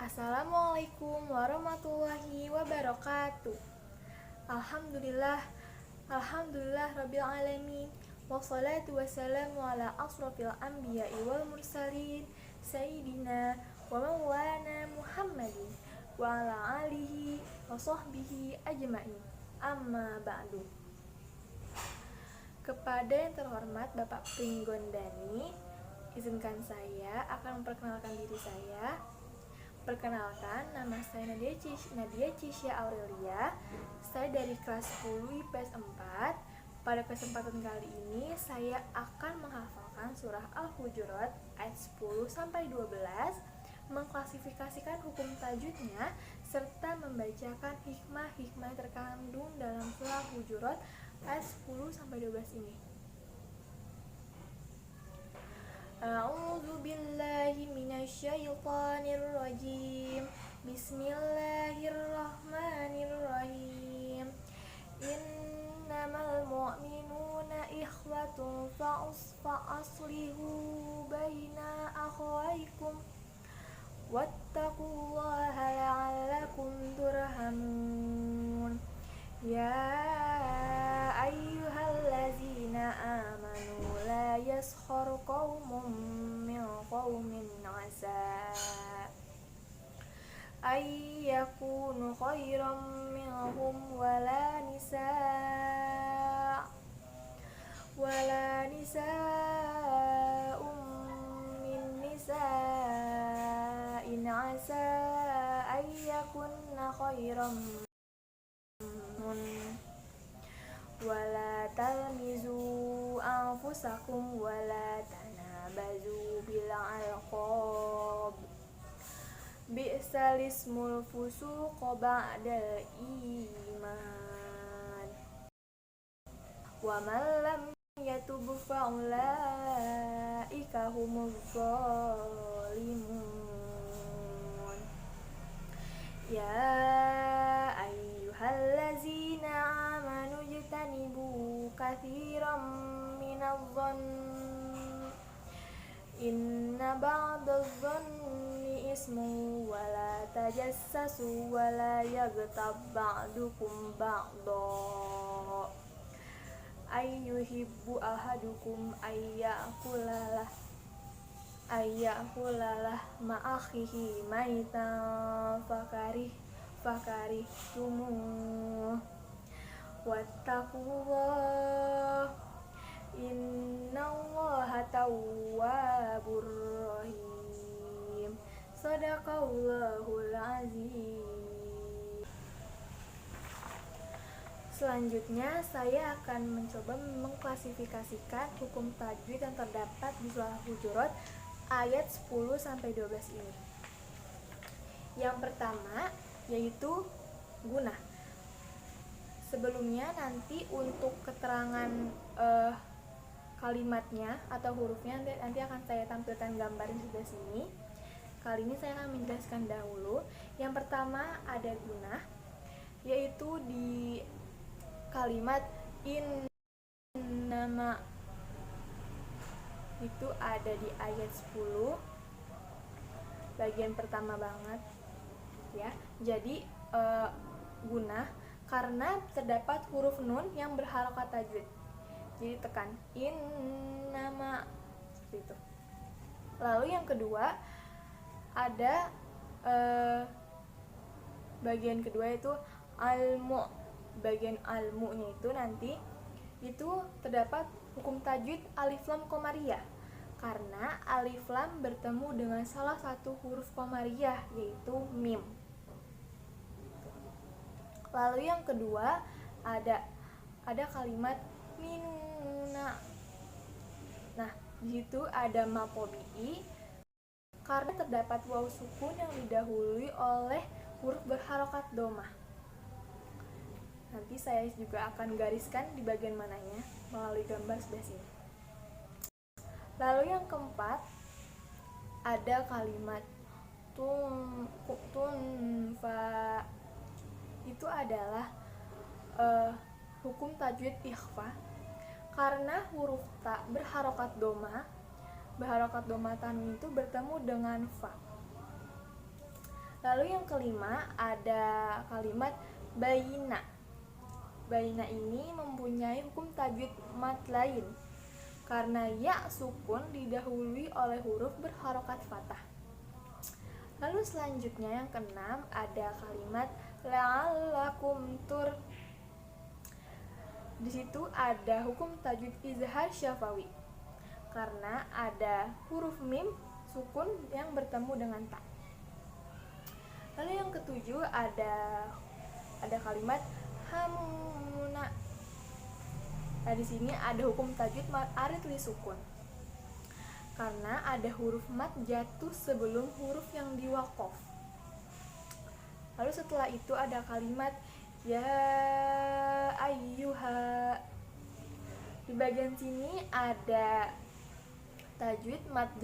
Assalamualaikum warahmatullahi wabarakatuh. Alhamdulillah, Alhamdulillah Rabbil Alamin. Wassalatu wassalamu ala asrafil anbiya'i wal mursalin Sayyidina wa maulana Muhammadin wa ala alihi wa sahbihi ajma'in. Amma ba'du. Kepada yang terhormat Bapak Pringgondani, izinkan saya akan memperkenalkan diri saya. Perkenalkan, nama saya Nadia Cisya Aurelia. Saya dari kelas 10 IPS 4. Pada kesempatan kali ini saya akan menghafalkan surah Al-Hujurat ayat 10 sampai 12, mengklasifikasikan hukum tajwidnya serta membacakan hikmah-hikmah terkandung dalam surah Al-Hujurat ayat 10 sampai 12 ini. A'udzu billahi minasyaitonir rajim. Bismillahirrahmanirrahim. Innamal mu'minuna ikhwatun fa'aslihu baina akhawaykum wattaqullaha la'allakum turhamun. Ya ayyuhallazina amanu la yaskhar qaumun min qaumin asa ay yakunu khairan minhum wala nisa'un min nisa'in asa ay yakunna khairan wala talmizu anfusakum wala tanabazu bil alqab bi'sal ismul fusuq ba'dal iman wa man lam yatub fa ulaika humuz zalimun. Ya ayyuhallazina amanu jtanibu katsiran minadh-dhanni inna ba'dadh-dhanni ismu wa la tajassasu wa la yaghtab ba'dukum ba'dha ayyuhibbu ahadukum ayyakulalah ma'akhihi maitan fakarihtumu wattaqullah innallaha tawwabur rahim. Shadaqallahul azim. Selanjutnya saya akan mencoba mengklasifikasikan hukum tajwid yang terdapat di surah Hujurat ayat 10 sampai 12 ini. Yang pertama yaitu gunah. Sebelumnya nanti untuk keterangan kalimatnya atau hurufnya nanti akan saya tampilkan gambar di sebelah sini. Kali ini saya akan menjelaskan dahulu. Yang pertama ada gunah, yaitu di kalimat innama, itu ada di ayat 10 bagian pertama banget ya. Jadi gunah karena terdapat huruf nun yang berharokat tajwid. Jadi tekan innama seperti itu. Lalu yang kedua ada bagian kedua itu almu. Bagian almu-nya itu nanti itu terdapat hukum tajwid alif lam qamariyah karena alif lam bertemu dengan salah satu huruf qamariyah yaitu mim. Lalu yang kedua ada kalimat minuna. Nah, di situ ada maqobi'i karena terdapat waw sukun yang didahului oleh huruf berharokat domah. Nanti saya juga akan gariskan di bagian mananya melalui gambar sebelah sini. Lalu yang keempat ada kalimat tunfa. Itu adalah hukum tajwid ikhfa karena huruf ta berharokat doma tanwin itu bertemu dengan fa. Lalu yang kelima ada kalimat bayina. Bayina ini mempunyai hukum tajwid mat lain karena ya sukun didahului oleh huruf berharokat fathah. Lalu selanjutnya yang keenam ada kalimat la'allakum tur. Di situ ada hukum tajwid izhar syafawi karena ada huruf mim sukun yang bertemu dengan ta. Lalu yang ketujuh ada kalimat hamuna. Nah, di sini ada hukum tajwid mat arid li sukun karena ada huruf mat jatuh sebelum huruf yang diwaqaf. Lalu setelah itu ada kalimat ya ayyuha. Di bagian sini ada tajwid mat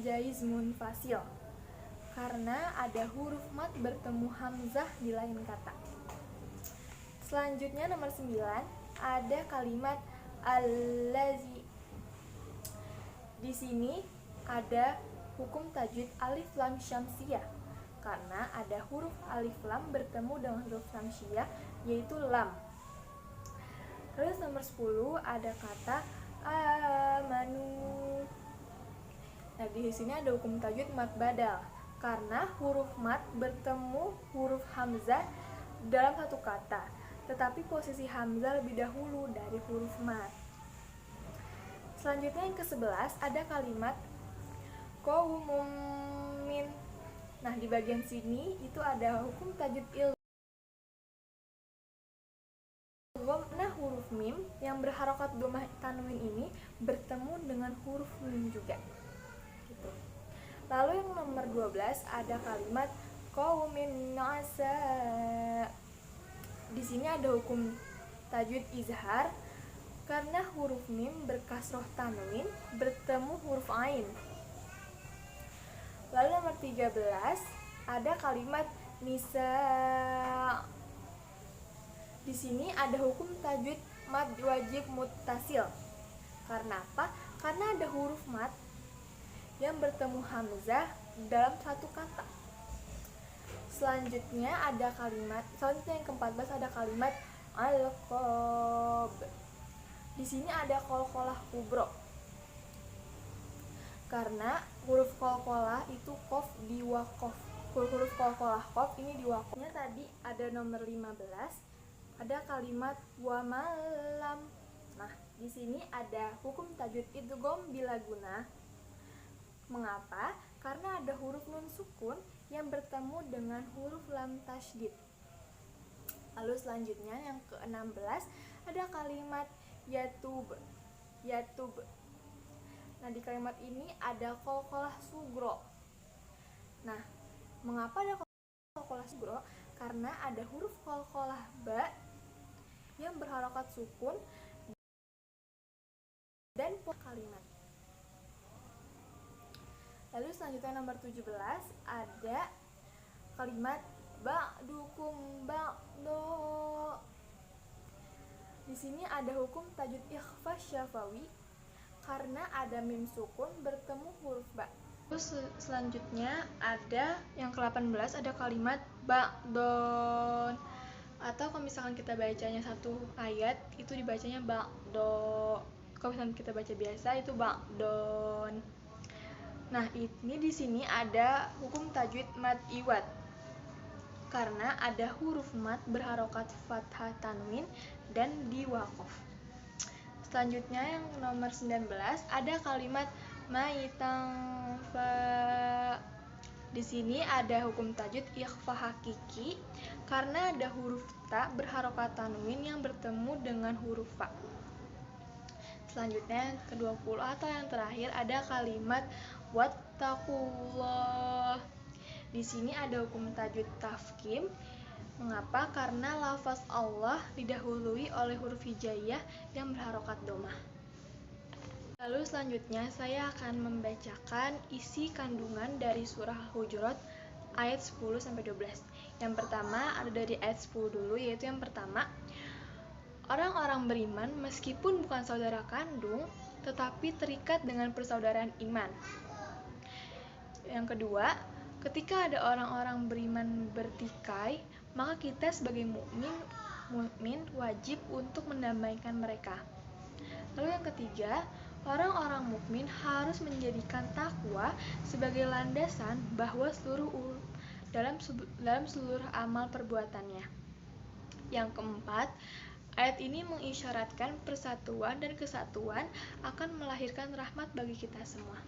jaiz munfasil karena ada huruf mat bertemu hamzah di lain kata. Selanjutnya nomor 9 ada kalimat allazi. Di sini ada hukum tajwid alif lam syamsiyah karena ada huruf alif lam bertemu dengan huruf syamsiyah yaitu lam. Terus nomor 10 ada kata amanu. Nah, di sini ada hukum tajwid mat badal karena huruf mat bertemu huruf hamzah dalam satu kata, tetapi posisi hamzah lebih dahulu dari huruf mat. Selanjutnya yang ke-11 ada kalimat qaumun min. Nah, di bagian sini itu ada hukum tajwid ilgham. Nah, huruf mim yang berharokat dhammah tanwin ini bertemu dengan huruf mim juga. Gitu. Lalu yang nomor 12 ada kalimat qaumin nasa. Di sini ada hukum tajwid izhar karena huruf mim berkasroh tanwin bertemu huruf ain. Lalu nomor 13 ada kalimat nisa. Di sini ada hukum tajwid mad wajib muttasil. Karena apa? Karena ada huruf mad yang bertemu hamzah dalam satu kata. Selanjutnya yang ke-14 ada kalimat al-qob. Di sini ada qalqalah kubro. Karena huruf qalqalah itu qaf diwaqaf. Huruf qalqalah qaf ini diwaqafnya tadi ada nomor 15, ada kalimat wa malam. Nah, di sini ada hukum tajwid idgham bila guna. Mengapa? Karena ada huruf nun sukun yang bertemu dengan huruf lam tasydid. Lalu selanjutnya yang ke-16 ada kalimat yatub. Nah, di kalimat ini ada qalqalah sugro. Nah, mengapa ada qalqalah sugro? Karena ada huruf qalqalah ba yang berharokat sukun dan kalimat. Lalu selanjutnya nomor 17 ada kalimat ba'dukum ba'do. Di sini ada hukum tajwid ikhfa syafawi karena ada mim sukun bertemu huruf ba. Terus selanjutnya ada yang ke-18 ada kalimat ba'don. Atau kalau misalkan kita bacanya satu ayat itu dibacanya ba'do. Kalau misalkan kita baca biasa itu ba'don. Nah, ini di sini ada hukum tajwid mad iwad karena ada huruf mad berharokat fathah tanwin dan diwaqaf. Selanjutnya yang nomor 19 ada kalimat maitang fa. Di sini ada hukum tajwid ikhfa hakiki karena ada huruf ta berharokat tanwin yang bertemu dengan huruf fa. Selanjutnya yang ke-20 atau yang terakhir ada kalimat wattaqullah. Di sini ada hukum tajwid tafkhim. Mengapa? Karena lafaz Allah didahului oleh huruf hijaiyah yang berharokat dhammah. Lalu selanjutnya saya akan membacakan isi kandungan dari surah Hujurat ayat 10 sampai 12. Yang pertama ada dari ayat 10 dulu, yaitu yang pertama, orang-orang beriman meskipun bukan saudara kandung tetapi terikat dengan persaudaraan iman. Yang kedua, Ketika ada orang-orang beriman bertikai, maka kita sebagai mukmin wajib untuk mendamaikan mereka. Lalu yang ketiga, orang-orang mukmin harus menjadikan takwa sebagai landasan bahwa dalam seluruh amal perbuatannya. Yang keempat, ayat ini mengisyaratkan persatuan dan kesatuan akan melahirkan rahmat bagi kita semua.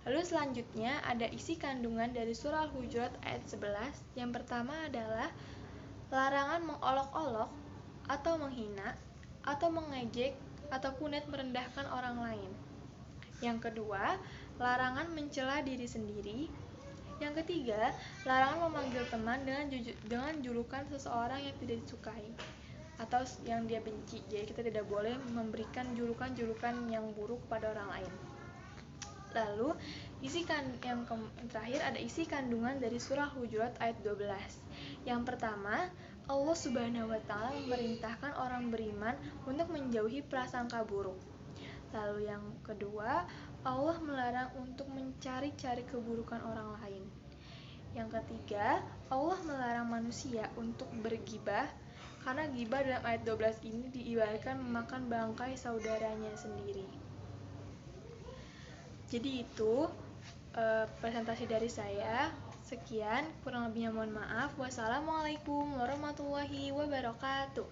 Lalu selanjutnya ada isi kandungan dari surah Al-Hujurat ayat 11. Yang pertama adalah larangan mengolok-olok atau menghina atau mengejek ataupun merendahkan orang lain. Yang kedua, larangan mencela diri sendiri. Yang ketiga, larangan memanggil teman dengan julukan seseorang yang tidak disukai atau yang dia benci. Jadi kita tidak boleh memberikan julukan-julukan yang buruk kepada orang lain. Lalu yang terakhir ada isi kandungan dari surah Hujurat ayat 12. Yang pertama, Allah Subhanahu wa taala memerintahkan orang beriman untuk menjauhi prasangka buruk. Lalu yang kedua, Allah melarang untuk mencari-cari keburukan orang lain. Yang ketiga, Allah melarang manusia untuk bergibah, karena gibah dalam ayat 12 ini diibaratkan memakan bangkai saudaranya sendiri. Jadi itu presentasi dari saya. Sekian, kurang lebihnya mohon maaf. Wassalamualaikum warahmatullahi wabarakatuh.